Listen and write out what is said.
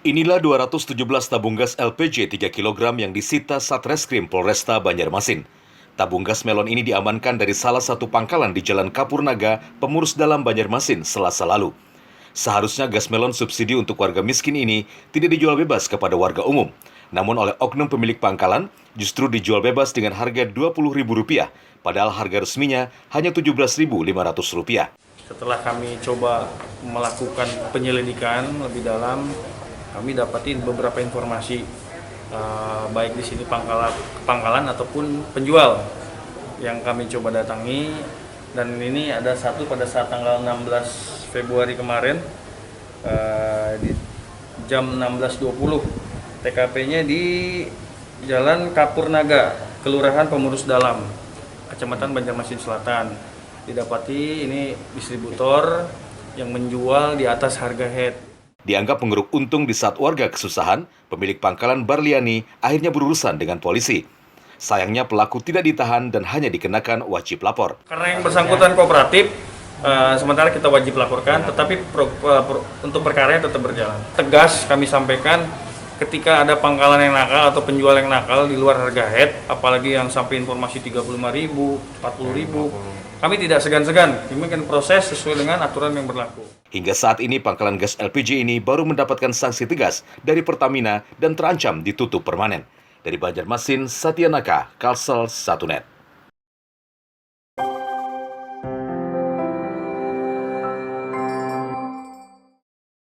Inilah 217 tabung gas LPG 3 kg yang disita Satreskrim Polresta Banjarmasin. Tabung gas melon ini diamankan dari salah satu pangkalan di Jalan Kapurnaga, Pemurus Dalam Banjarmasin, Selasa lalu. Seharusnya gas melon subsidi untuk warga miskin ini tidak dijual bebas kepada warga umum. Namun oleh oknum pemilik pangkalan, justru dijual bebas dengan harga Rp20.000, padahal harga resminya hanya Rp17.500. Setelah kami coba melakukan penyelidikan lebih dalam, kami dapatin beberapa informasi, baik di sini pangkalan ataupun penjual yang kami coba datangi. Dan ini ada satu pada saat tanggal 16 Februari kemarin, di jam 16.20, TKP-nya di Jalan Kapurnaga, Kelurahan Pemurus Dalam, Kecamatan Banjarmasin Selatan. Didapati ini distributor yang menjual di atas harga head. Dianggap mengeruk untung di saat warga kesusahan, pemilik pangkalan Barliani akhirnya berurusan dengan polisi. Sayangnya pelaku tidak ditahan dan hanya dikenakan wajib lapor. Karena yang bersangkutan kooperatif, sementara kita wajib laporkan, tetapi untuk perkara tetap berjalan. Tegas kami sampaikan, ketika ada pangkalan yang nakal atau penjual yang nakal di luar harga head, apalagi yang sampai informasi Rp35.000, Rp40.000, kami tidak segan-segan, kami akan proses sesuai dengan aturan yang berlaku. Hingga saat ini pangkalan gas LPG ini baru mendapatkan sanksi tegas dari Pertamina dan terancam ditutup permanen. Dari Banjarmasin, Satya Naka, Kalsel 1net.